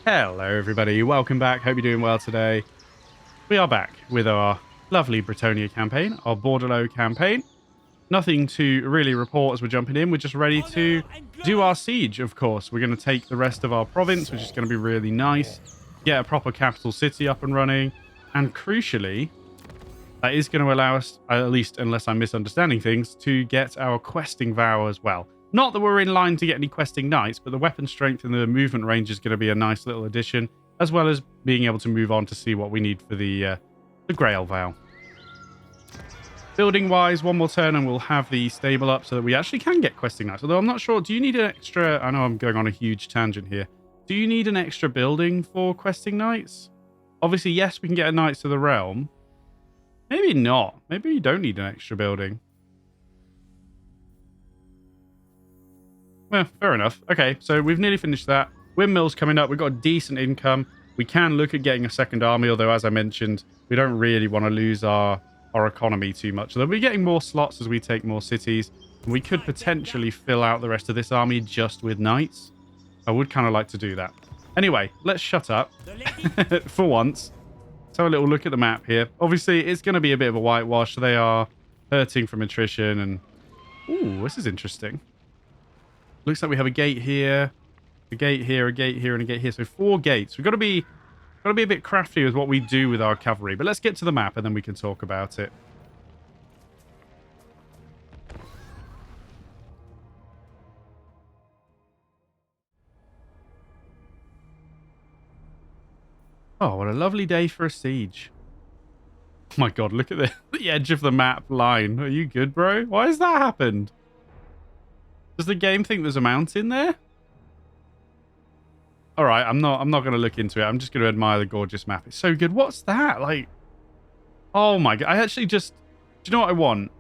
Hello everybody, welcome back. Hope you're doing well today. We are back with our lovely Bretonia campaign, our Bordeleaux campaign. Nothing to really report as we're jumping in. We're just ready to do our siege, of course. We're going to take the rest of our province, which is going to be really nice. Get a proper capital city up and running. And crucially, that is going to allow us, at least unless I'm misunderstanding things, to get our questing vow as well. Not that we're in line to get any questing knights, but the weapon strength and the movement range is going to be a nice little addition, as well as being able to move on to see what we need for the Grail vow. Building-wise, one more turn and we'll have the stable up so that we actually can get questing knights. Although I'm not sure, do you need an extra... I know I'm going on a huge tangent here. Do you need an extra building for questing knights? Obviously, yes, we can get a Knights of the Realm. Maybe not. Maybe you don't need an extra building. Well, fair enough. Okay, so we've nearly finished that. Windmill's coming up. We've got a decent income. We can look at getting a second army, although, as I mentioned, we don't really want to lose our economy too much. So we'll be getting more slots as we take more cities. And we could potentially fill out the rest of this army just with knights. I would kind of like to do that. Anyway, let's shut up for once. Let's have a little look at the map here. Obviously, it's going to be a bit of a whitewash. They are hurting from attrition. And ooh, this is interesting. Looks like we have a gate here, a gate here, a gate here, and a gate here. So 4 gates. We've got to be a bit crafty with what we do with our cavalry. But let's get to the map and then we can talk about it. Oh, what a lovely day for a siege. Oh my god, look at the edge of the map line. Are you good, bro? Why has that happened? Does the game think there's a mountain there? All right, I'm not going to look into it. I'm just going to admire the gorgeous map. It's so good. What's that? Like, oh my god. I actually just... Do you know what I want?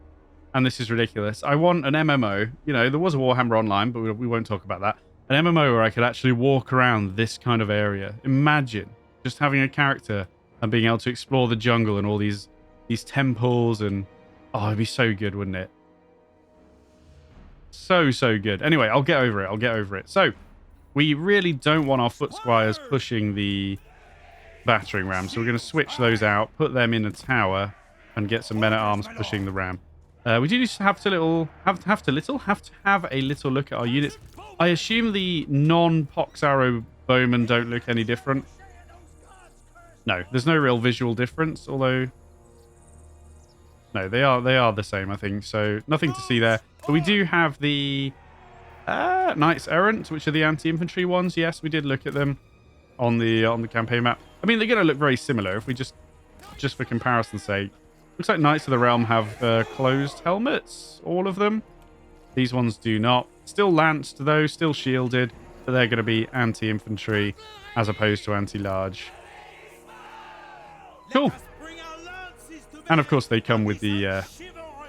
And this is ridiculous. I want an MMO. You know, there was a Warhammer Online, but we won't talk about that. An MMO where I could actually walk around this kind of area. Imagine just having a character and being able to explore the jungle and all these temples and... Oh, it'd be so good, wouldn't it? So good. Anyway, I'll get over it. So, we really don't want our foot squires pushing the battering ram. So we're going to switch those out, put them in a tower, and get some men-at-arms pushing the ram. We do just have to have a little look at our units. I assume the non-pox arrow bowmen don't look any different. No, there's no real visual difference, although... No, they are the same, I think. So nothing to see there. But we do have the Knights Errant, which are the anti-infantry ones. Yes, we did look at them on the campaign map. I mean, they're going to look very similar if we just for comparison's sake. Looks like Knights of the Realm have closed helmets, all of them. These ones do not. Still lanced, though, still shielded, but they're going to be anti-infantry as opposed to anti-large. Cool. And of course, they come with the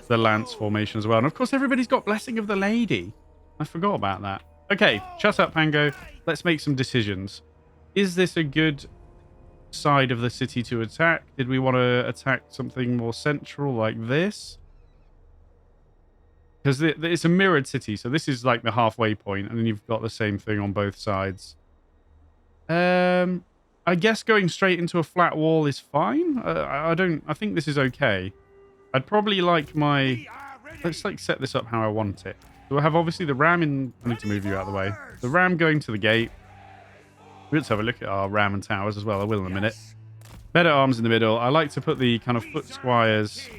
lance formation as well. And of course, everybody's got Blessing of the Lady. I forgot about that. Okay, shut up, Pango. Let's make some decisions. Is this a good side of the city to attack? Did we want to attack something more central like this? Because it's a mirrored city, so this is like the halfway point, and then you've got the same thing on both sides. I guess going straight into a flat wall is fine. I think this is okay. I'd probably like my... Let's like set this up how I want it. So we'll have obviously the ram in... I need to move you out of the way. The ram going to the gate. Let's have a look at our ram and towers as well. I will in a minute. Better arms in the middle. I like to put the kind of foot squires...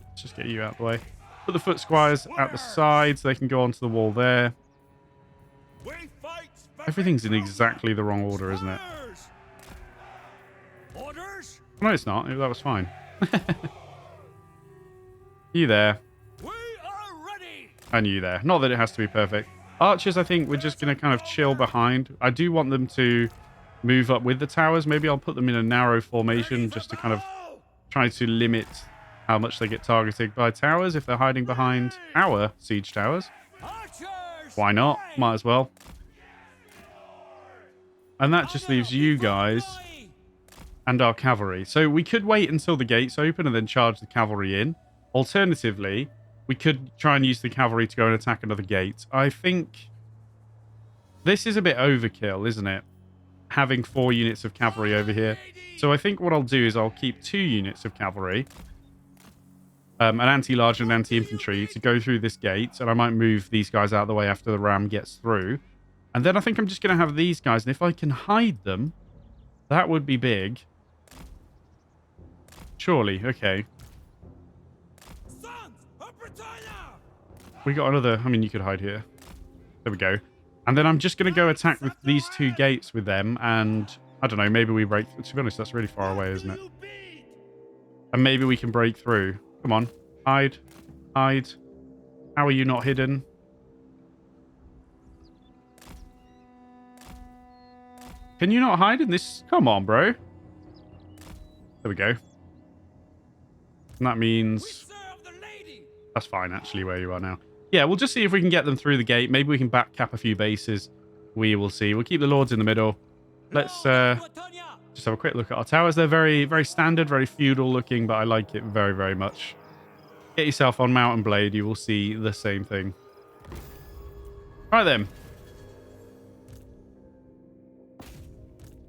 Let's just get you out of the way. Put the foot squires at the side so they can go onto the wall there. Everything's in exactly the wrong order, isn't it? No, it's not. That was fine. You there. And you there. Not that it has to be perfect. Archers, I think we're just going to kind of chill behind. I do want them to move up with the towers. Maybe I'll put them in a narrow formation just to kind of try to limit how much they get targeted by towers if they're hiding behind our siege towers. Why not? Might as well. And that just leaves you guys and our cavalry. So we could wait until the gates open and then charge the cavalry in. Alternatively, we could try and use the cavalry to go and attack another gate. I think this is a bit overkill, isn't it? having 4 units of cavalry over here. So I think what I'll do is I'll keep 2 units of cavalry, an anti-large and anti-infantry to go through this gate, and I might move these guys out of the way after the ram gets through. And then I think I'm just going to have these guys, and if I can hide them, that would be big. Surely, okay. We got another... I mean, you could hide here. There we go. And then I'm just going to go attack with these 2 gates with them, and I don't know, maybe we break... To be honest, that's really far away, isn't it? And maybe we can break through. Come on. Hide. Hide. How are you not hidden? Can you not hide in this? Come on, bro. There we go. And that means... That's fine, actually, where you are now. Yeah, we'll just see if we can get them through the gate. Maybe we can back cap a few bases. We will see. We'll keep the lords in the middle. Let's just have a quick look at our towers. They're very, very standard, very feudal looking, but I like it very, very much. Get yourself on Mountain Blade. You will see the same thing. All right, then.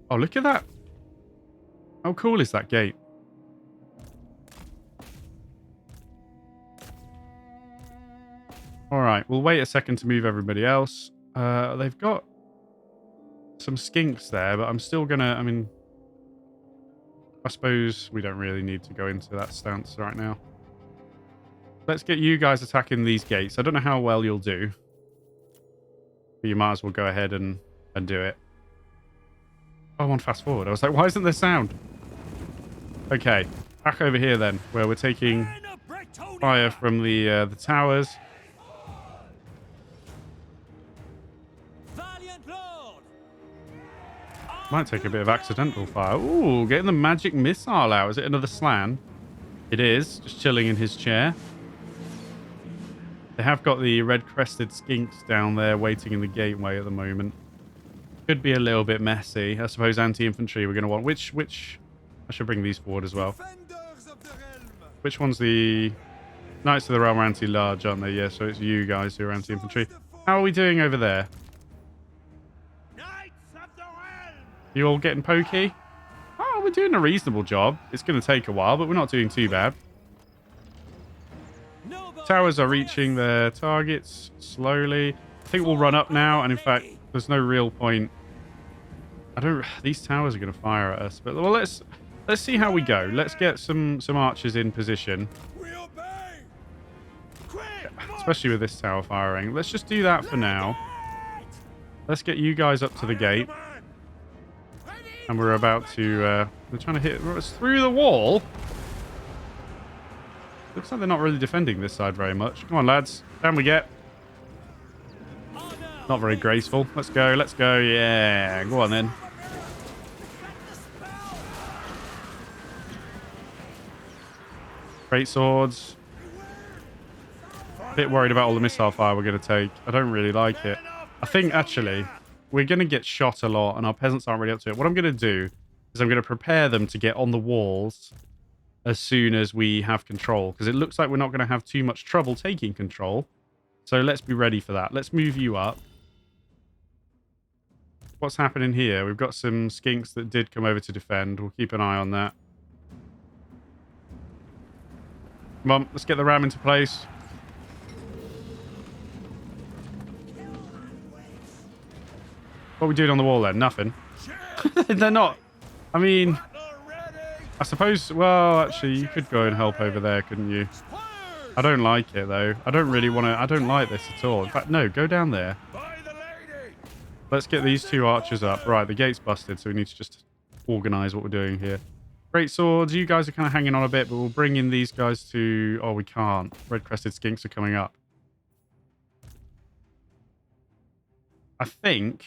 Oh, look at that. How cool is that gate? All right, we'll wait a second to move everybody else. They've got some skinks there, but I'm still going to... I mean, I suppose we don't really need to go into that stance right now. Let's get you guys attacking these gates. I don't know how well you'll do, but you might as well go ahead and do it. Oh, I want fast forward. I was like, why isn't there sound? Okay, back over here then, where we're taking fire from the towers. Might take a bit of accidental fire. Ooh, getting the magic missile out. Is it another Slan? It is. Just chilling in his chair. They have got the red-crested skinks down there waiting in the gateway at the moment. Could be a little bit messy. I suppose anti-infantry we're going to want. Which... I should bring these forward as well. Which one's the... Knights of the Realm are anti-large, aren't they? Yeah, so it's you guys who are anti-infantry. How are we doing over there? You all getting pokey? Oh, we're doing a reasonable job. It's going to take a while, but we're not doing too bad. Towers are reaching their targets slowly. I think we'll run up now, and in fact, there's no real point. These towers are going to fire at us, but well, let's see how we go. Let's get some archers in position, especially with this tower firing. Let's just do that for now. Let's get you guys up to the gate. And we're about to... they're trying to hit us through the wall. Looks like they're not really defending this side very much. Come on, lads. Down we get. Not very graceful. Let's go. Let's go. Yeah. Go on, then. Great swords. A bit worried about all the missile fire we're going to take. I don't really like it. I think, actually... We're going to get shot a lot, and our peasants aren't really up to it. What I'm going to do is I'm going to prepare them to get on the walls as soon as we have control, because it looks like we're not going to have too much trouble taking control. So let's be ready for that. Let's move you up. What's happening here? We've got some skinks that did come over to defend. We'll keep an eye on that. Come on, let's get the ram into place. What are we doing on the wall then? Nothing. They're not. I mean, I suppose... Well, actually, you could go and help over there, couldn't you? I don't like it, though. I don't really want to... I don't like this at all. In fact, no, go down there. Let's get these 2 archers up. Right, the gate's busted, so we need to just organize what we're doing here. Great swords. You guys are kind of hanging on a bit, but we'll bring in these guys to... Oh, we can't. Red-crested skinks are coming up. I think...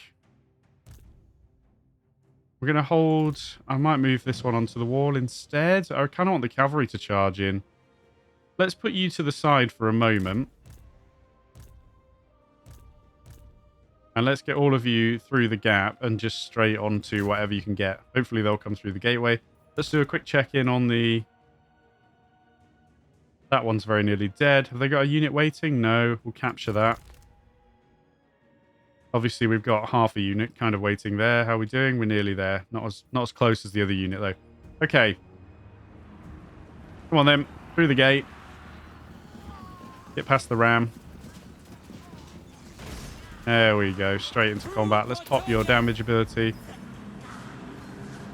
We're going to hold... I might move this one onto the wall instead. I kind of want the cavalry to charge in. Let's put you to the side for a moment. And let's get all of you through the gap and just straight onto whatever you can get. Hopefully they'll come through the gateway. Let's do a quick check-in on the... That one's very nearly dead. Have they got a unit waiting? No. We'll capture that. Obviously, we've got half a unit kind of waiting there. How are we doing? We're nearly there. Not as close as the other unit, though. Okay. Come on, then. Through the gate. Get past the ram. There we go. Straight into combat. Let's pop your damage ability.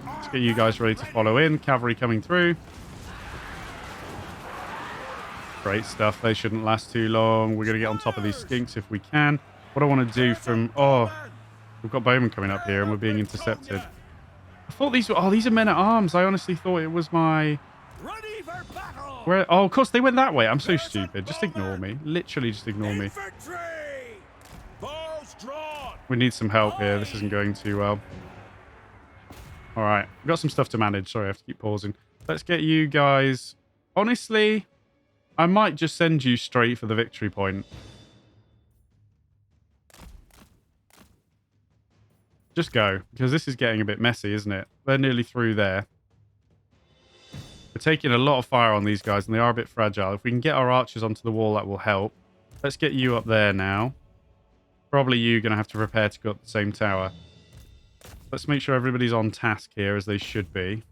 Let's get you guys ready to follow in. Cavalry coming through. Great stuff. They shouldn't last too long. We're going to get on top of these skinks if we can. What I want to do from... Oh, we've got bowmen coming up here and we're being intercepted. I thought these were... Oh, these are men-at-arms. I honestly thought it was my... Where? Oh, of course, they went that way. I'm so stupid. Just ignore me. Literally just ignore me. We need some help here. This isn't going too well. All right. We've got some stuff to manage. Sorry, I have to keep pausing. Let's get you guys... Honestly, I might just send you straight for the victory point. Just go, because this is getting a bit messy, isn't it? They're nearly through there. We're taking a lot of fire on these guys, and they are a bit fragile. If we can get our archers onto the wall, that will help. Let's get you up there now. Probably you going to have to prepare to go up the same tower. Let's make sure everybody's on task here, as they should be.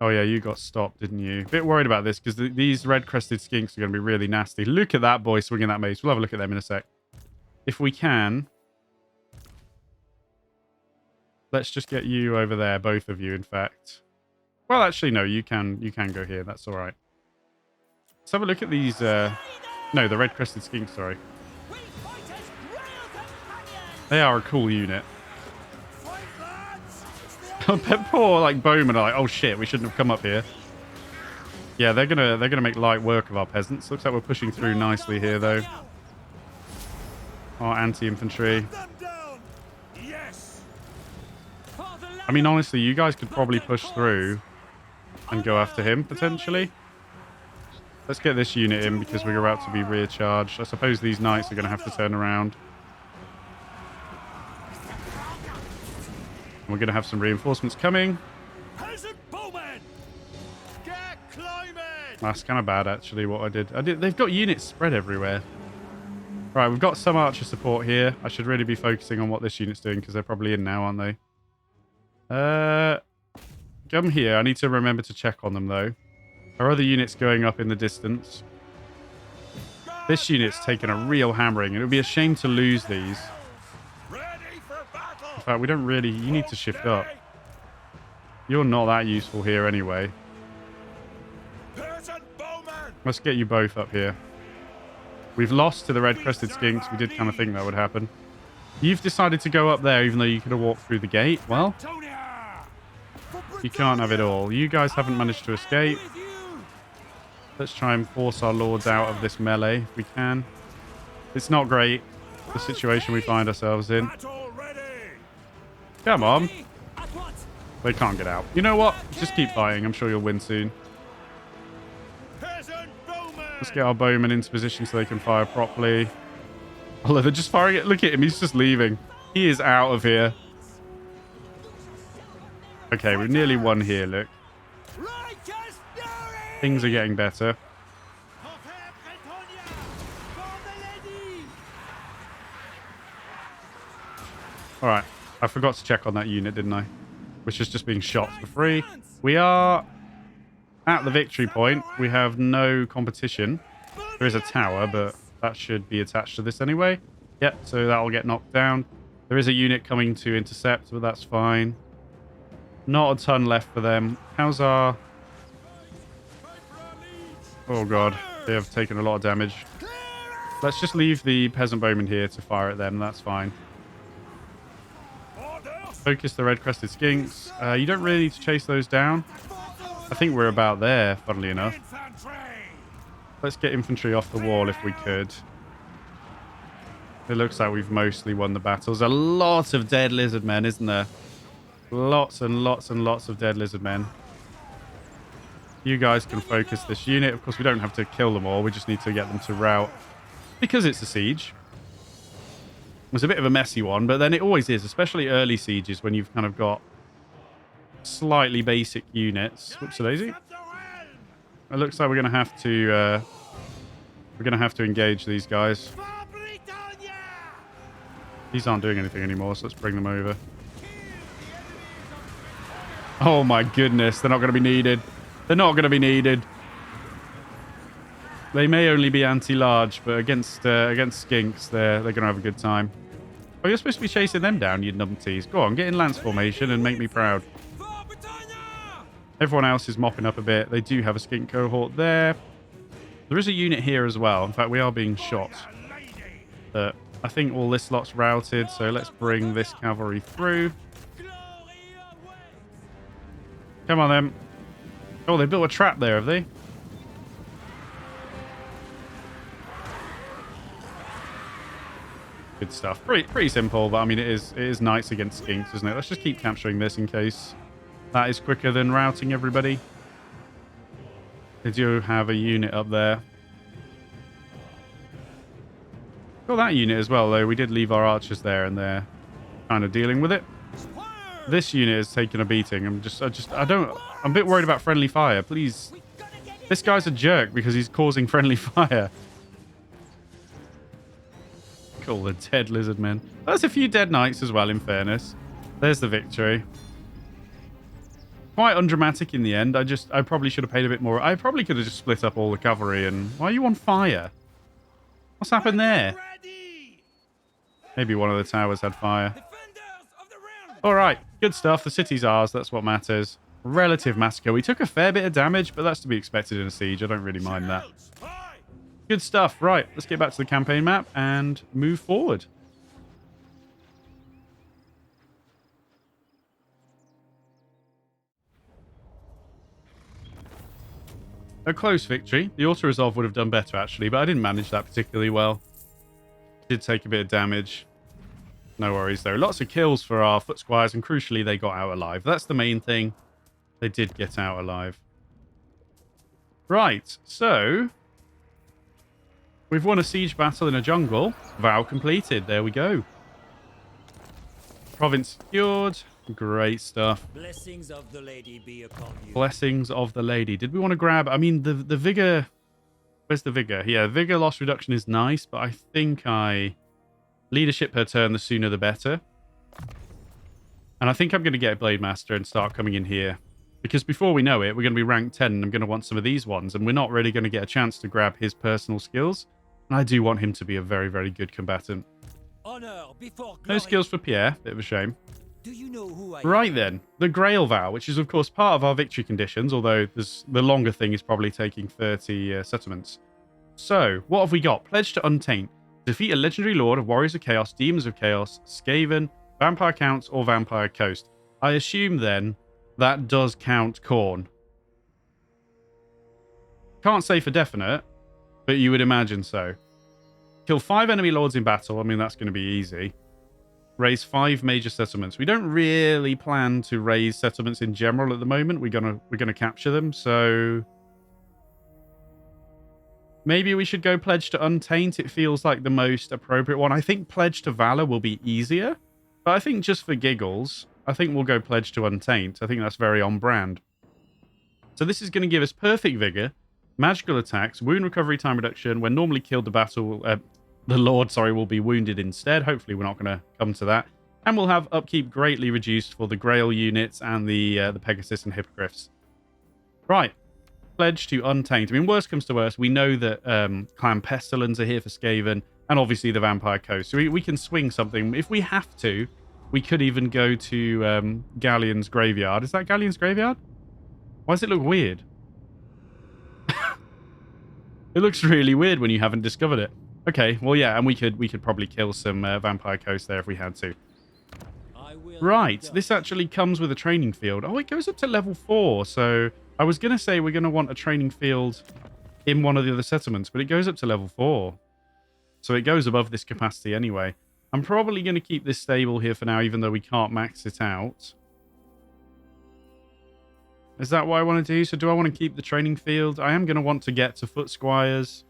Oh, yeah, you got stopped, didn't you? A bit worried about this, because these red-crested skinks are going to be really nasty. Look at that boy swinging that mace. We'll have a look at them in a sec. If we can... Let's just get you over there, both of you, in fact. Well, actually, no, you can go here. That's all right. Let's have a look at these... No, the red-crested skinks, sorry. They are a cool unit. Poor, like, bowmen are like, oh, shit, we shouldn't have come up here. Yeah, they're gonna make light work of our peasants. Looks like we're pushing through nicely here, though. Our anti-infantry. I mean, honestly, you guys could probably push through and go after him, potentially. Let's get this unit in because we're about to be rear charged. I suppose these knights are going to have to turn around. And we're going to have some reinforcements coming. That's kind of bad, actually, what I did. They've got units spread everywhere. Right, we've got some archer support here. I should really be focusing on what this unit's doing because they're probably in now, aren't they? Come here. I need to remember to check on them, though. Our other units going up in the distance. This unit's taken a real hammering. It would be a shame to lose these. In fact, we don't really... You need to shift up. You're not that useful here anyway. Let's get you both up here. We've lost to the red-crested skinks. We did kind of think that would happen. You've decided to go up there even though you could have walked through the gate. Well, you can't have it all. You guys haven't managed to escape. Let's try and force our lords out of this melee if we can. It's not great, the situation we find ourselves in. Come on. They can't get out. You know what? Just keep fighting. I'm sure you'll win soon. Let's get our bowmen into position so they can fire properly. Although they're just firing it. Look at him. He's just leaving. He is out of here. Okay, we've nearly won here, look. Things are getting better. Alright. I forgot to check on that unit, didn't I? Which is just being shot for free. We are at the victory point. We have no competition. There is a tower, but that should be attached to this anyway. Yep, so that'll get knocked down. There is a unit coming to intercept, but that's fine. Not a ton left for them. How's our... Oh, God. They have taken a lot of damage. Let's just leave the peasant bowmen here to fire at them. That's fine. Focus the red-crested skinks. You don't really need to chase those down. I think we're about there, funnily enough. Let's get infantry off the wall if we could. It looks like we've mostly won the battles. A lot of dead lizard men, isn't there? Lots and lots and lots of dead lizard men. You guys can focus this unit. Of course, we don't have to kill them all. We just need to get them to rout. Because it's a siege. It's a bit of a messy one, but then it always is, especially early sieges when you've kind of got slightly basic units. Whoops, a daisy. It looks like we're going to have to engage these guys. These aren't doing anything anymore, so let's bring them over. Oh my goodness, they're not going to be needed. They're not going to be needed. They may only be anti-large, but against skinks, they're going to have a good time. Oh, you're supposed to be chasing them down, you numpties. Go on, get in lance formation and make me proud. Everyone else is mopping up a bit. They do have a skink cohort there. There is a unit here as well. In fact, we are being shot. I think all this lot's routed, so let's bring this cavalry through. Come on, then. Oh, they built a trap there, have they? Good stuff. Pretty simple, but I mean, it is nice against skinks, isn't it? Let's just keep capturing this in case that is quicker than routing everybody. They do have a unit up there. Got that unit as well, though. We did leave our archers there, and they're kind of dealing with it. This unit is taking a beating. I'm a bit worried about friendly fire. Please. This guy's a jerk because he's causing friendly fire. Cool, the dead lizard men. That's a few dead knights as well, in fairness. There's the victory. Quite undramatic in the end. I probably should have paid a bit more. I probably could have just split up all the cavalry and... Why are you on fire? What's happened there? Maybe one of the towers had fire. All right, good stuff. The city's ours. That's what matters. Relative massacre. We took a fair bit of damage, but that's to be expected in a siege. I don't really mind that. Good stuff. Right, let's get back to the campaign map and move forward. A close victory. The auto-resolve would have done better, actually, but I didn't manage that particularly well. Did take a bit of damage. No worries, though. Lots of kills for our foot squires, and crucially, they got out alive. That's the main thing. They did get out alive. Right, so... We've won a siege battle in a jungle. Vow completed. There we go. Province secured. Great stuff. Blessings of the lady be upon you. Blessings of the lady. Did we want to grab... I mean, the vigor... Where's the vigor? Yeah, vigor loss reduction is nice, but I think leadership per turn, the sooner the better. And I think I'm going to get a Blade Master and start coming in here. Because before we know it, we're going to be ranked 10, and I'm going to want some of these ones, and we're not really going to get a chance to grab his personal skills. And I do want him to be a very, very good combatant. Honor before No glory. skills for Pierre. Bit of a shame. Do you know who I Right am? then, the Grail Vow, which is of course part of our victory conditions, although the longer thing is probably taking 30 settlements. So, what have we got? Pledge to Untaint. Defeat a legendary lord of Warriors of Chaos, Demons of Chaos, Skaven, Vampire Counts, or Vampire Coast. I assume then that does count Khorne. Can't say for definite, but you would imagine so. Kill 5 enemy lords in battle. I mean, that's going to be easy. Raise 5 major settlements. We don't really plan to raise settlements in general at the moment. We're gonna capture them, so maybe we should go Pledge to Untaint. It feels like the most appropriate one. I think Pledge to Valor will be easier, but I think just for giggles, I think we'll go Pledge to Untaint. I think that's very on brand. So this is going to give us perfect vigor, magical attacks, wound recovery time reduction. When normally killed, the Lord, will be wounded instead. Hopefully we're not going to come to that. And we'll have upkeep greatly reduced for the Grail units and the Pegasus and Hippogriffs. Right. Pledge to Untaint. I mean, worst comes to worst, we know that Clan Pestilens are here for Skaven, and obviously the Vampire Coast. So we can swing something. If we have to, we could even go to Galleon's Graveyard. Is that Galleon's Graveyard? Why does it look weird? It looks really weird when you haven't discovered it. Okay, well, yeah, and we could probably kill some Vampire Coast there if we had to. Right, this actually comes with a training field. Oh, it goes up to level 4, so I was going to say we're going to want a training field in one of the other settlements, but it goes up to level 4. So it goes above this capacity anyway. I'm probably going to keep this stable here for now, even though we can't max it out. Is that what I want to do? So do I want to keep the training field? I am going to want to get to Foot Squires.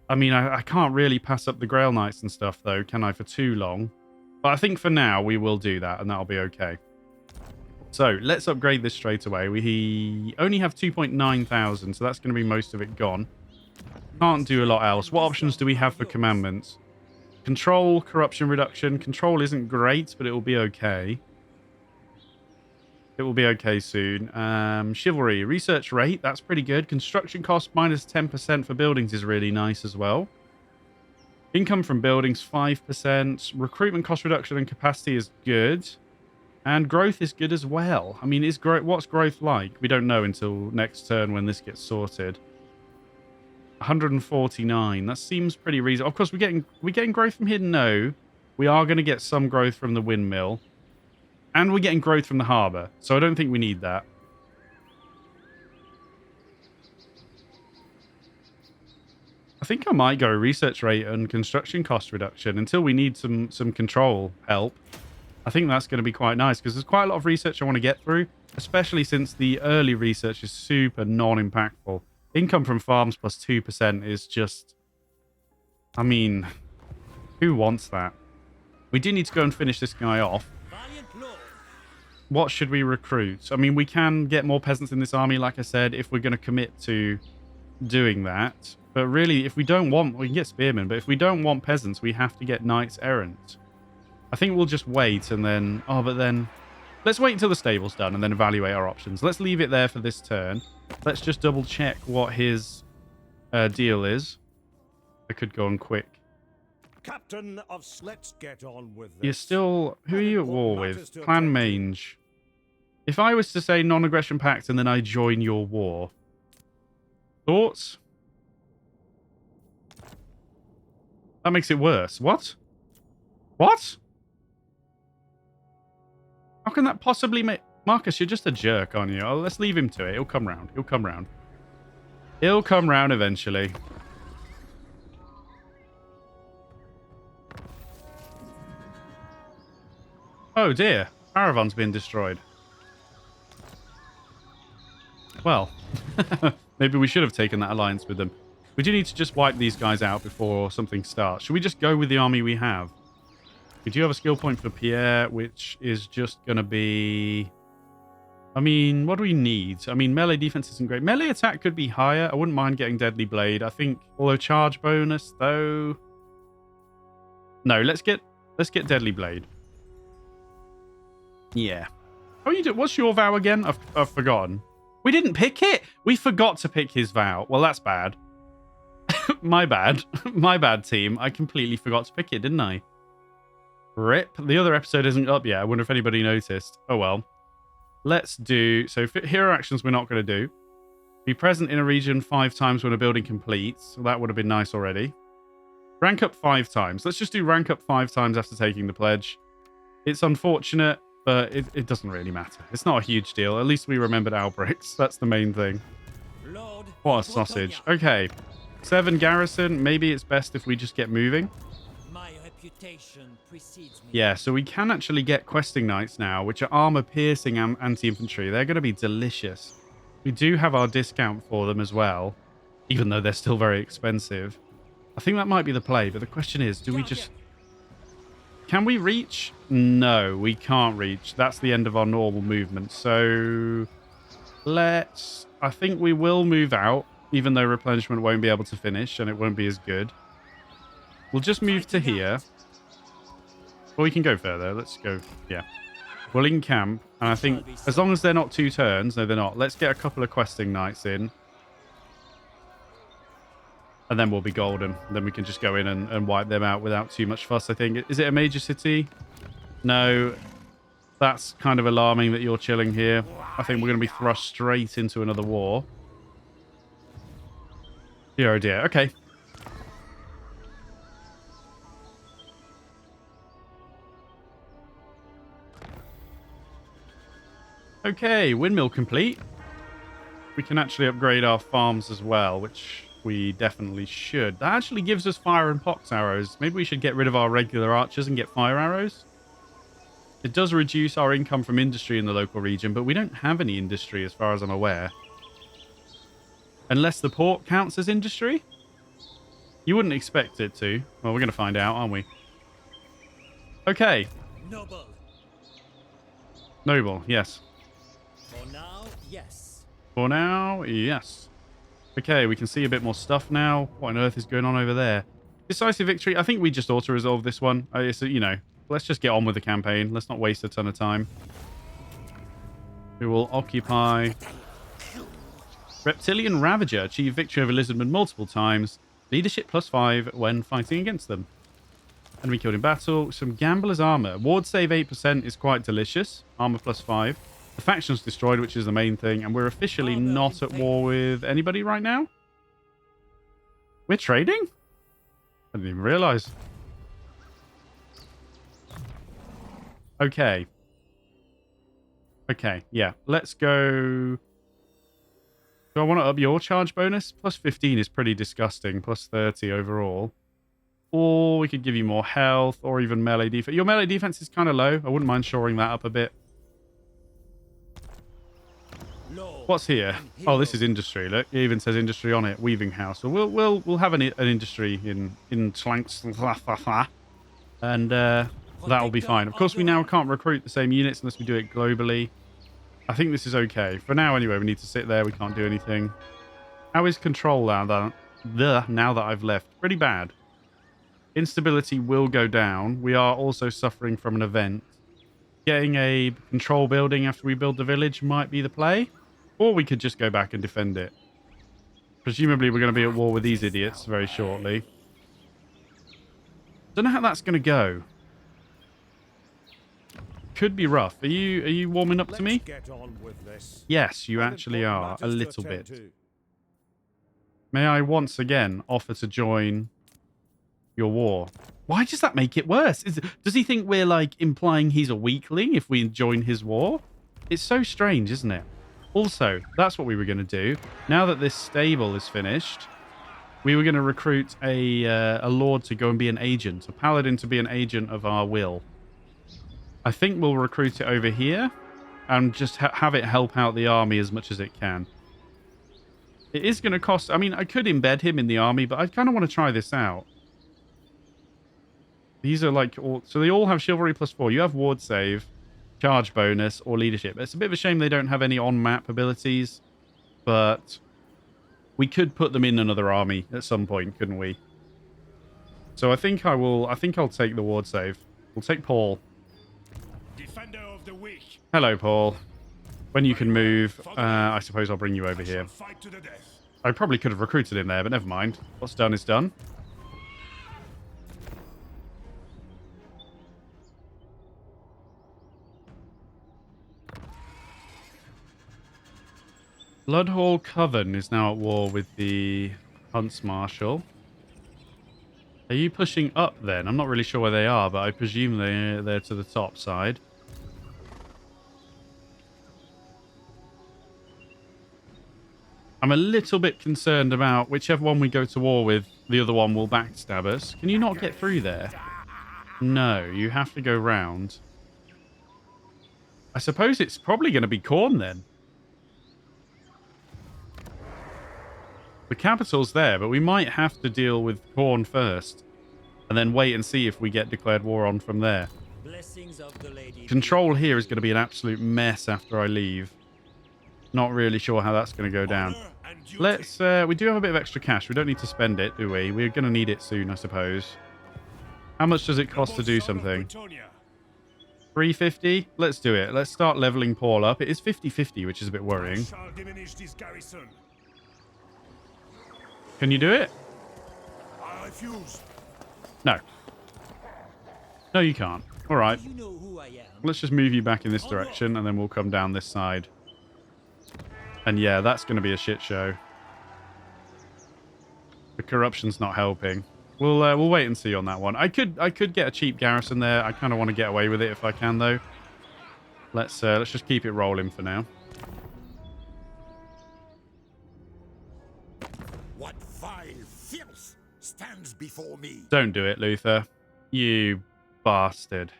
I mean, I can't really pass up the Grail Knights and stuff, though, can I, for too long? But I think for now, we will do that, and that'll be okay. So, let's upgrade this straight away. We only have 2,900, so that's going to be most of it gone. Can't do a lot else. What options do we have for commandments? Control, corruption reduction. Control isn't great, but it will be okay. It will be okay soon. Chivalry, research rate, that's pretty good. Construction cost minus 10% for buildings is really nice as well. Income from buildings, 5%. Recruitment cost reduction and capacity is good. And growth is good as well. I mean, what's growth like? We don't know until next turn when this gets sorted. 149. That seems pretty reasonable. Of course, we're getting growth from here. No, we are going to get some growth from the windmill. And we're getting growth from the harbour, so I don't think we need that. I think I might go research rate and construction cost reduction until we need some control help. I think that's going to be quite nice, because there's quite a lot of research I want to get through, especially since the early research is super non-impactful. Income from farms plus 2% is just... I mean, who wants that? We do need to go and finish this guy off. What should we recruit? I mean, we can get more peasants in this army, like I said, if we're going to commit to doing that. But really, if we don't want... We can get spearmen, but if we don't want peasants, we have to get knights errant. I think we'll just wait and then... Oh, but then... Let's wait until the stable's done and then evaluate our options. Let's leave it there for this turn. Let's just double check what his deal is. I could go on quick. Captain of... Let's get on with this. You're still... Who are you at war with? Clan Mange. If I was to say non-aggression pact and then I join your war. Thoughts? That makes it worse. What? What? How can that possibly make... Marcus, you're just a jerk, aren't you? Oh, let's leave him to it. He'll come round. He'll come round. He'll come round eventually. Oh dear. Caravan's been destroyed. Well, maybe we should have taken that alliance with them. We do need to just wipe these guys out before something starts. Should we just go with the army we have? We do have a skill point for Pierre, which is just going to be... I mean, what do we need? I mean, melee defense isn't great. Melee attack could be higher. I wouldn't mind getting Deadly Blade. I think, although charge bonus, though... No, let's get Deadly Blade. Yeah. How you do? What's your vow again? I've forgotten. We didn't pick it. We forgot to pick his vow. Well, that's bad. My bad. My bad, team. I completely forgot to pick it, didn't I? Rip. The other episode isn't up yet. I wonder if anybody noticed. Oh, well. Let's do... So, hero actions we're not going to do. Be present in a region 5 times when a building completes. So that would have been nice already. Rank up 5 times. Let's just do rank up 5 times after taking the pledge. It's unfortunate, but it doesn't really matter. It's not a huge deal. At least we remembered Alberic's. That's the main thing. Lord, What a sausage. Okay. 7 garrison. Maybe it's best if we just get moving. my reputation precedes me. Yeah, so we can actually get questing knights now, which are armor-piercing anti-infantry. They're going to be delicious. We do have our discount for them as well, even though they're still very expensive. I think that might be the play, but the question is, do we just... Can we reach? No, we can't reach. That's the end of our normal movement. So let's... I think we will move out, even though replenishment won't be able to finish and it won't be as good. We'll just move to here. Or we can go further. Let's go. Yeah. We'll encamp. And I think as long as they're not 2 turns... No, they're not. Let's get a couple of questing knights in. And then we'll be golden. Then we can just go in and wipe them out without too much fuss, I think. Is it a major city? No. That's kind of alarming that you're chilling here. I think we're going to be thrust straight into another war. Dear, oh dear. Okay. Okay, windmill complete. We can actually upgrade our farms as well, which... we definitely should. That actually gives us fire and pox arrows. Maybe we should get rid of our regular archers and get fire arrows. It does reduce our income from industry in the local region, but we don't have any industry as far as I'm aware. Unless the port counts as industry? You wouldn't expect it to. Well, we're going to find out, aren't we? Okay. Noble. Noble, yes. For now, yes. For now, yes. Okay, we can see a bit more stuff now. What on earth is going on over there? Decisive victory. I think we just auto-resolve this one. So, you know, let's just get on with the campaign. Let's not waste a ton of time. We will occupy. Reptilian Ravager. Achieve victory over Lizardmen multiple times. Leadership +5 when fighting against them. Enemy killed in battle. Some Gambler's Armor. Ward save 8% is quite delicious. Armor +5. The faction's destroyed, which is the main thing. And we're officially not at war with anybody right now. We're trading? I didn't even realize. Okay. Okay, yeah. Let's go. Do I want to up your charge bonus? +15 is pretty disgusting. +30 overall. Or we could give you more health or even melee defense. Your melee defense is kind of low. I wouldn't mind shoring that up a bit. What's here? Oh, this is industry. Look, it even says industry on it. Weaving house. So we'll have an industry in Schlanks, and that'll be fine. Of course, we now can't recruit the same units unless we do it globally. I think this is okay for now. Anyway, we need to sit there. We can't do anything. How is control now that I've left? Pretty bad. Instability will go down. We are also suffering from an event. Getting a control building after we build the village might be the play. Or we could just go back and defend it. Presumably we're going to be at war with these idiots very shortly. Don't know how that's going to go. Could be rough. Are you warming up to me? Get on with this. Yes, you actually are. A little bit. May I once again offer to join your war? Why does that make it worse? Does he think we're like implying he's a weakling if we join his war? It's so strange, isn't it? Also, that's what we were going to do. Now that this stable is finished, we were going to recruit a lord to go and be an agent, a paladin to be an agent of our will. I think we'll recruit it over here and just have it help out the army as much as it can. It is going to cost... I mean, I could embed him in the army, but I kind of want to try this out. These are like... So they all have chivalry +4. You have ward save, charge bonus, or leadership. It's a bit of a shame they don't have any on-map abilities, but we could put them in another army at some point, couldn't we? So I think I'll take the ward save. We'll take Paul. Defender of the weak. Hello, Paul. When you can move, I suppose I'll bring you over here. Fight to the death. I probably could have recruited him there, but never mind. What's done is done. Bloodhall Coven is now at war with the Hunts Marshal. Are you pushing up then? I'm not really sure where they are, but I presume they're to the top side. I'm a little bit concerned about whichever one we go to war with, the other one will backstab us. Can you not get through there? No, you have to go round. I suppose it's probably going to be Khorne then. The capital's there, but we might have to deal with Khorne first. And then wait and see if we get declared war on from there. Blessings of the lady. Control here is going to be an absolute mess after I leave. Not really sure how that's going to go down. Let's, we do have a bit of extra cash. We don't need to spend it, do we? We're going to need it soon, I suppose. How much does it cost to do something? 350? Let's do it. Let's start leveling Paul up. It is 50-50, which is a bit worrying. Can you do it? I refuse. No. No, you can't. All right. Do you know who I am? Let's just move you back in this direction, and then we'll come down this side. And yeah, that's going to be a shit show. The corruption's not helping. We'll wait and see on that one. I could get a cheap garrison there. I kind of want to get away with it if I can, though. Let's just keep it rolling for now. What vile filth stands before me? Don't do it, Luther. You bastard.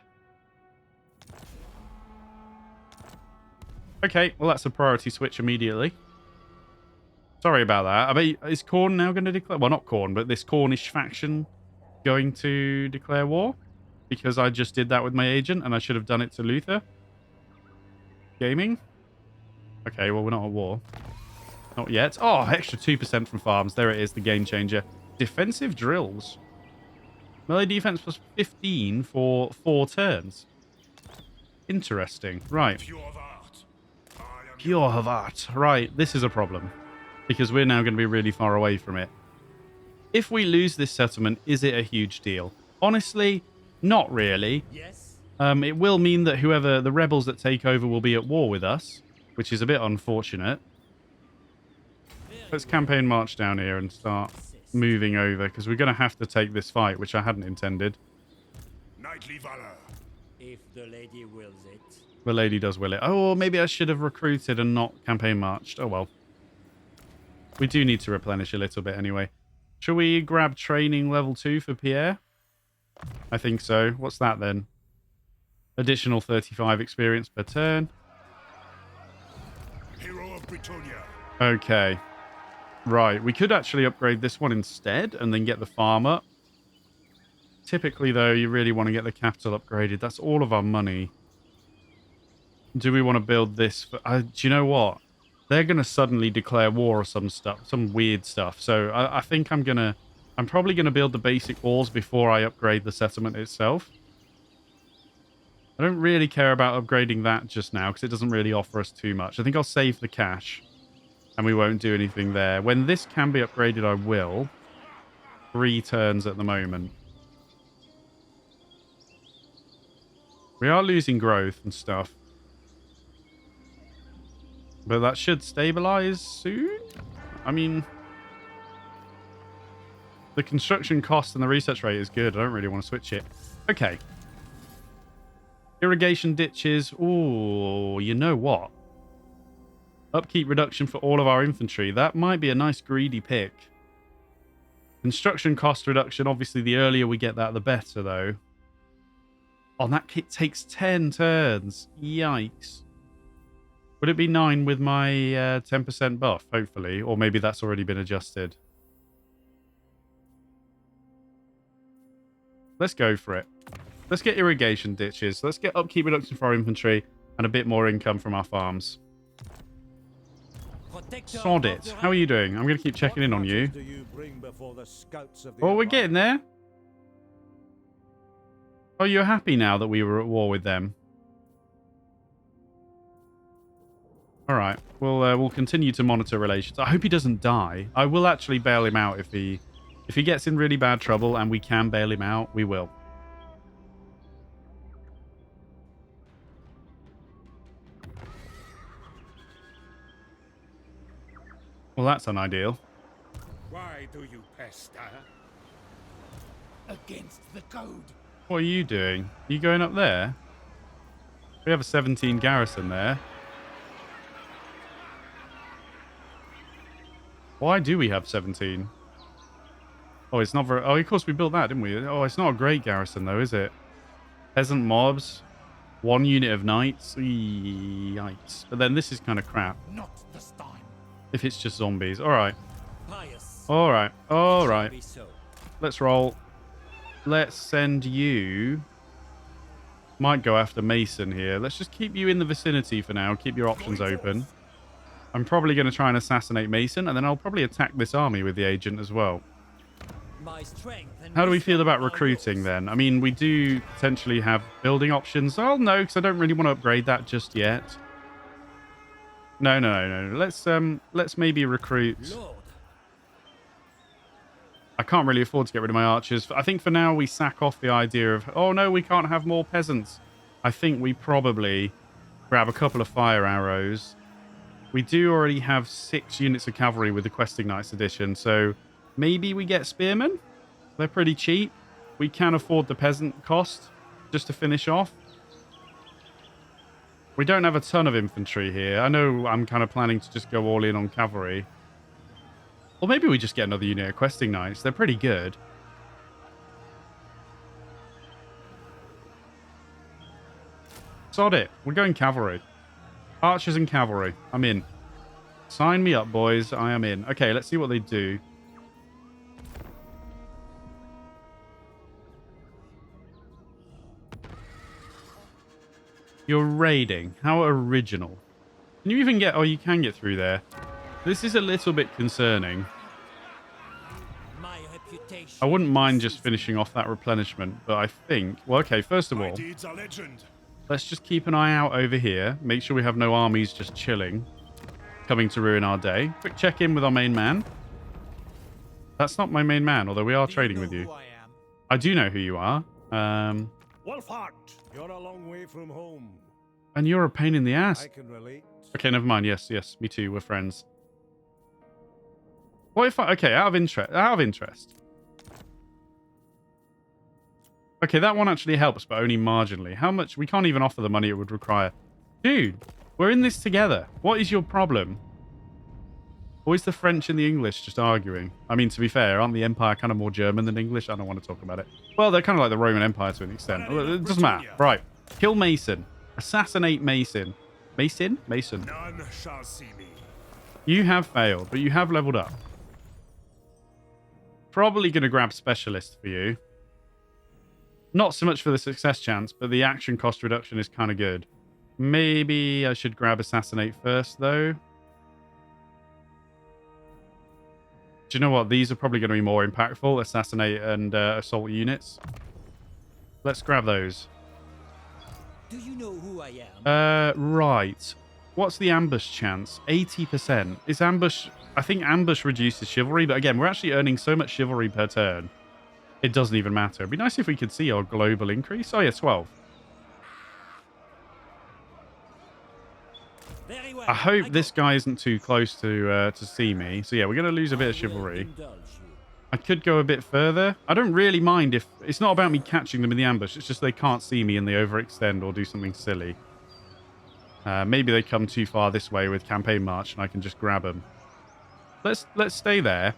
Okay, well, that's a priority switch immediately. Sorry about that. I mean, is Khorne now going to declare... Well, not Khorne, but this Cornish faction going to declare war? Because I just did that with my agent, and I should have done it to Luther. Gaming? Okay, well, we're not at war. Not yet. Oh, extra 2% from farms. There it is, the game changer. Defensive drills. Melee defense plus 15 for 4 turns. Interesting. Right. Pure Havat. Right, this is a problem. Because we're now going to be really far away from it. If we lose this settlement, is it a huge deal? Honestly, not really. Yes. It will mean that whoever the rebels that take over will be at war with us, which is a bit unfortunate. Let's campaign march down here and start moving over, because we're going to have to take this fight, which I hadn't intended. Knightly valor. If the lady wills it. The lady does will it. Oh, maybe I should have recruited and not campaign marched. Oh, well. We do need to replenish a little bit anyway. Shall we grab training level 2 for Pierre? I think so. What's that then? Additional 35 experience per turn. Hero of Britonia. Okay. Right. We could actually upgrade this one instead and then get the farm up. Typically, though, you really want to get the capital upgraded. That's all of our money. Do we want to build this? Do you know what? They're going to suddenly declare war or some stuff, some weird stuff. So I think I'm probably going to build the basic walls before I upgrade the settlement itself. I don't really care about upgrading that just now because it doesn't really offer us too much. I think I'll save the cash and we won't do anything there. When this can be upgraded, I will. 3 turns at the moment. We are losing growth and stuff. But that should stabilize soon? I mean, the construction cost and the research rate is good. I don't really want to switch it. Okay. Irrigation ditches. Ooh, you know what? Upkeep reduction for all of our infantry. That might be a nice greedy pick. Construction cost reduction. Obviously, the earlier we get that, the better, though. Oh, that kit takes 10 turns. Yikes. Would it be 9 with my 10% buff, hopefully? Or maybe that's already been adjusted. Let's go for it. Let's get irrigation ditches. Let's get upkeep reduction for our infantry and a bit more income from our farms. Sod it. How are you doing? I'm going to keep checking in on you. Oh, we're getting there. Oh, you're happy now that we were at war with them? All right. We'll continue to monitor relations. I hope he doesn't die. I will actually bail him out if he gets in really bad trouble, and we can bail him out. We will. Well, that's unideal. Why do you pester? Against the code. What are you doing? Are you going up there? We have a 17 garrison there. Why do we have 17? Oh, it's not very... Oh, of course we built that, didn't we? Oh, it's not a great garrison, though, is it? Peasant mobs. 1 unit of knights. Yikes. But then this is kind of crap. Not this time. If it's just zombies. All right. Pious. All right. All Shall right. be so. Let's roll. Let's send you... Might go after Mason here. Let's just keep you in the vicinity for now. Keep your options open. I'm probably going to try and assassinate Mason, and then I'll probably attack this army with the agent as well. My strength and How do we feel wisdom about are recruiting yours. then? I mean, we do potentially have building options. Oh, no, because I don't really want to upgrade that just yet. No. Let's maybe recruit... Lord, I can't really afford to get rid of my archers. I think for now we sack off the idea of, oh no, we can't have more peasants. I think we probably grab a couple of fire arrows. We do already have 6 units of cavalry with the Questing Knights edition, so maybe we get spearmen. They're pretty cheap. We can afford the peasant cost just to finish off. We don't have a ton of infantry here. I know I'm kind of planning to just go all in on cavalry. Or maybe we just get another unit of Questing Knights. They're pretty good. Sod it. We're going cavalry. Archers and cavalry. I'm in. Sign me up, boys. I am in. Okay, let's see what they do. You're raiding. How original. Can you even get... Oh, you can get through there. This is a little bit concerning. my reputation reputation. I wouldn't mind just finishing off that replenishment, but I think... Well, okay, first of My all, deeds are legend. let's just keep an eye out over here. Make sure we have no armies just chilling, coming to ruin our day. Quick check-in with our main man. That's not my main man, although we are trading with you. Who I am? I do know who you are. Wolfhart, you're a long way from home. And you're a pain in the ass. I can relate. Okay, never mind. Yes, me too. We're friends. What if I... Okay, out of interest. Okay, that one actually helps, but only marginally. How much? We can't even offer the money it would require. Dude, we're in this together. What is your problem? Always the French and the English just arguing. I mean, to be fair, aren't the Empire kind of more German than English? I don't want to talk about it. Well, they're kind of like the Roman Empire to an extent. It doesn't matter. Right. Kill Mason. Assassinate Mason. Mason? Mason. None shall see me. You have failed, but you have leveled up. Probably going to grab Specialist for you. Not so much for the success chance, but the action cost reduction is kind of good. Maybe I should grab Assassinate first, though. Do you know what? These are probably going to be more impactful. Assassinate and Assault units. Let's grab those. Do you know who I am? Right. What's the ambush chance? 80%. Is ambush... I think ambush reduces chivalry, but again, we're actually earning so much chivalry per turn. It doesn't even matter. It'd be nice if we could see our global increase. Oh, yeah, 12. Very well. I hope this guy isn't too close to see me. So, yeah, we're going to lose a bit of chivalry. Indulge you. I could go a bit further. I don't really mind if... It's not about me catching them in the ambush. It's just they can't see me and they overextend or do something silly. Maybe they come too far this way with campaign march and I can just grab them. Let's stay there.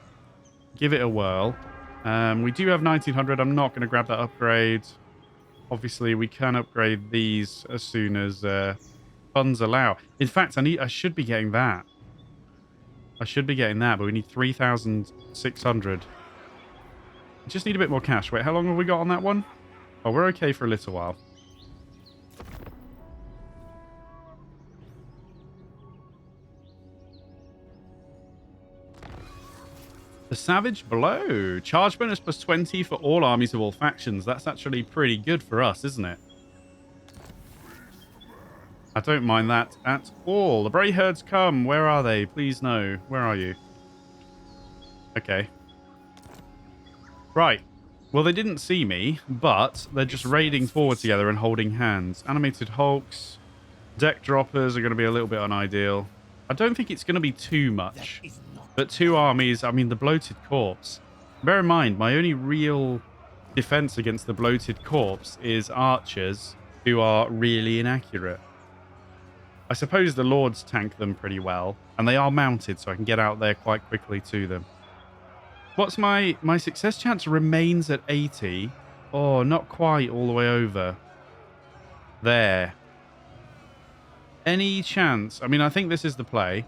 Give it a whirl. We do have 1900. I'm not going to grab that upgrade. Obviously, we can upgrade these as soon as funds allow. In fact, I should be getting that. I should be getting that, but we need 3,600. Just need a bit more cash. Wait, how long have we got on that one? Oh, we're okay for a little while. The Savage Blow. Charge bonus plus 20 for all armies of all factions. That's actually pretty good for us, isn't it? I don't mind that at all. The Bray Herds come. Where are they? Please no. Where are you? Okay. Right. Well, they didn't see me, but they're just raiding forward together and holding hands. Animated Hulks. Deck droppers are going to be a little bit unideal. I don't think it's going to be too much. But two armies, I mean, the Bloated Corpse. Bear in mind, my only real defense against the Bloated Corpse is archers who are really inaccurate. I suppose the Lords tank them pretty well, and they are mounted, so I can get out there quite quickly to them. What's my success chance? Remains at 80. Oh, not quite all the way over. There. Any chance? I mean, I think this is the play.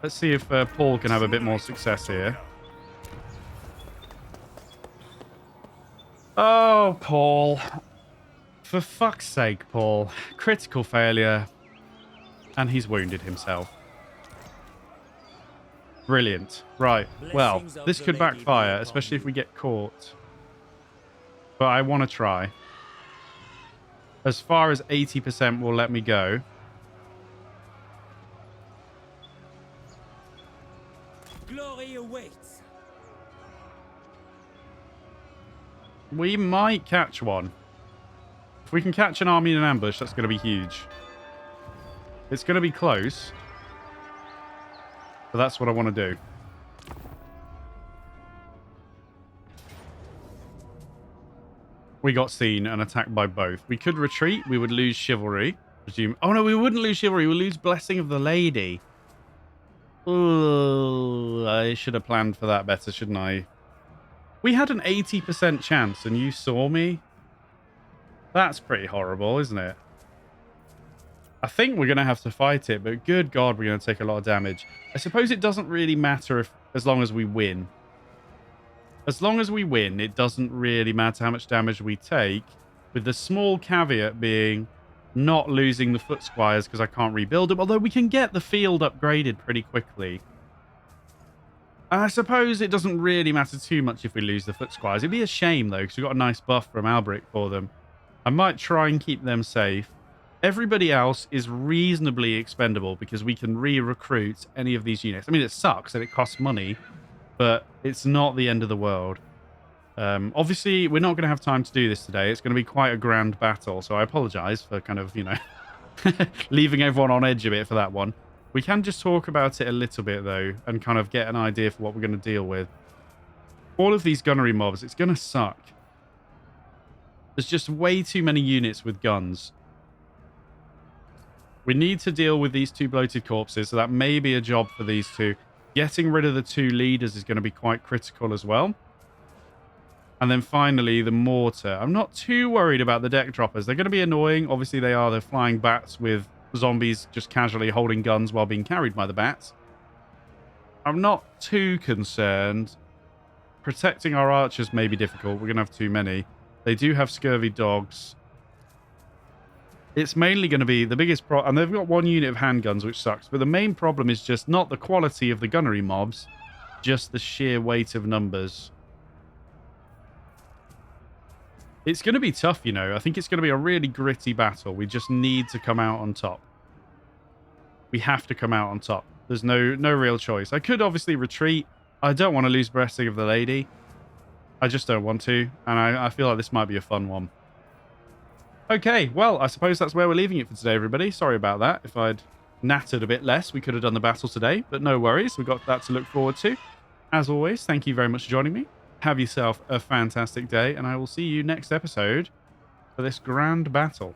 Let's see if Paul can have a bit more success here. Oh, Paul. For fuck's sake, Paul. Critical failure. And he's wounded himself. Brilliant. Right. Well, this could backfire, especially if we get caught. But I want to try. As far as 80% will let me go. Glory awaits. We might catch one. If we can catch an army in an ambush, that's going to be huge. It's going to be close. But that's what I want to do. We got seen and attacked by both. We could retreat. We would lose chivalry. Presume. Oh, no, we wouldn't lose chivalry. We would lose Blessing of the Lady. Ooh, I should have planned for that better, shouldn't I? We had an 80% chance and you saw me. That's pretty horrible, isn't it? I think we're going to have to fight it, but good God, we're going to take a lot of damage. I suppose it doesn't really matter as long as we win. As long as we win, it doesn't really matter how much damage we take, with the small caveat being not losing the foot squires because I can't rebuild them, although we can get the field upgraded pretty quickly. I suppose it doesn't really matter too much if we lose the foot squires. It'd be a shame, though, because we've got a nice buff from Alberic for them. I might try and keep them safe. Everybody else is reasonably expendable because we can re-recruit any of these units. I mean, it sucks and it costs money, but it's not the end of the world. Obviously, we're not going to have time to do this today. It's going to be quite a grand battle, so I apologize for kind of, leaving everyone on edge a bit for that one. We can just talk about it a little bit, though, and kind of get an idea for what we're going to deal with. All of these gunnery mobs, it's going to suck. There's just way too many units with guns. We need to deal with these 2 bloated corpses, so that may be a job for these 2. Getting rid of the 2 leaders is going to be quite critical as well. And then finally, the mortar. I'm not too worried about the deck droppers. They're going to be annoying. Obviously, they are. They're flying bats with zombies just casually holding guns while being carried by the bats. I'm not too concerned. Protecting our archers may be difficult. We're going to have too many. They do have scurvy dogs. It's mainly going to be the biggest problem. And they've got 1 unit of handguns, which sucks. But the main problem is just not the quality of the gunnery mobs, just the sheer weight of numbers. It's going to be tough, I think it's going to be a really gritty battle. We just need to come out on top. We have to come out on top. There's no real choice. I could obviously retreat. I don't want to lose Breasting of the Lady. I just don't want to. And I feel like this might be a fun one. Okay, well, I suppose that's where we're leaving it for today, everybody. Sorry about that. If I'd nattered a bit less, we could have done the battle today. But no worries. We've got that to look forward to. As always, thank you very much for joining me. Have yourself a fantastic day, and I will see you next episode for this grand battle.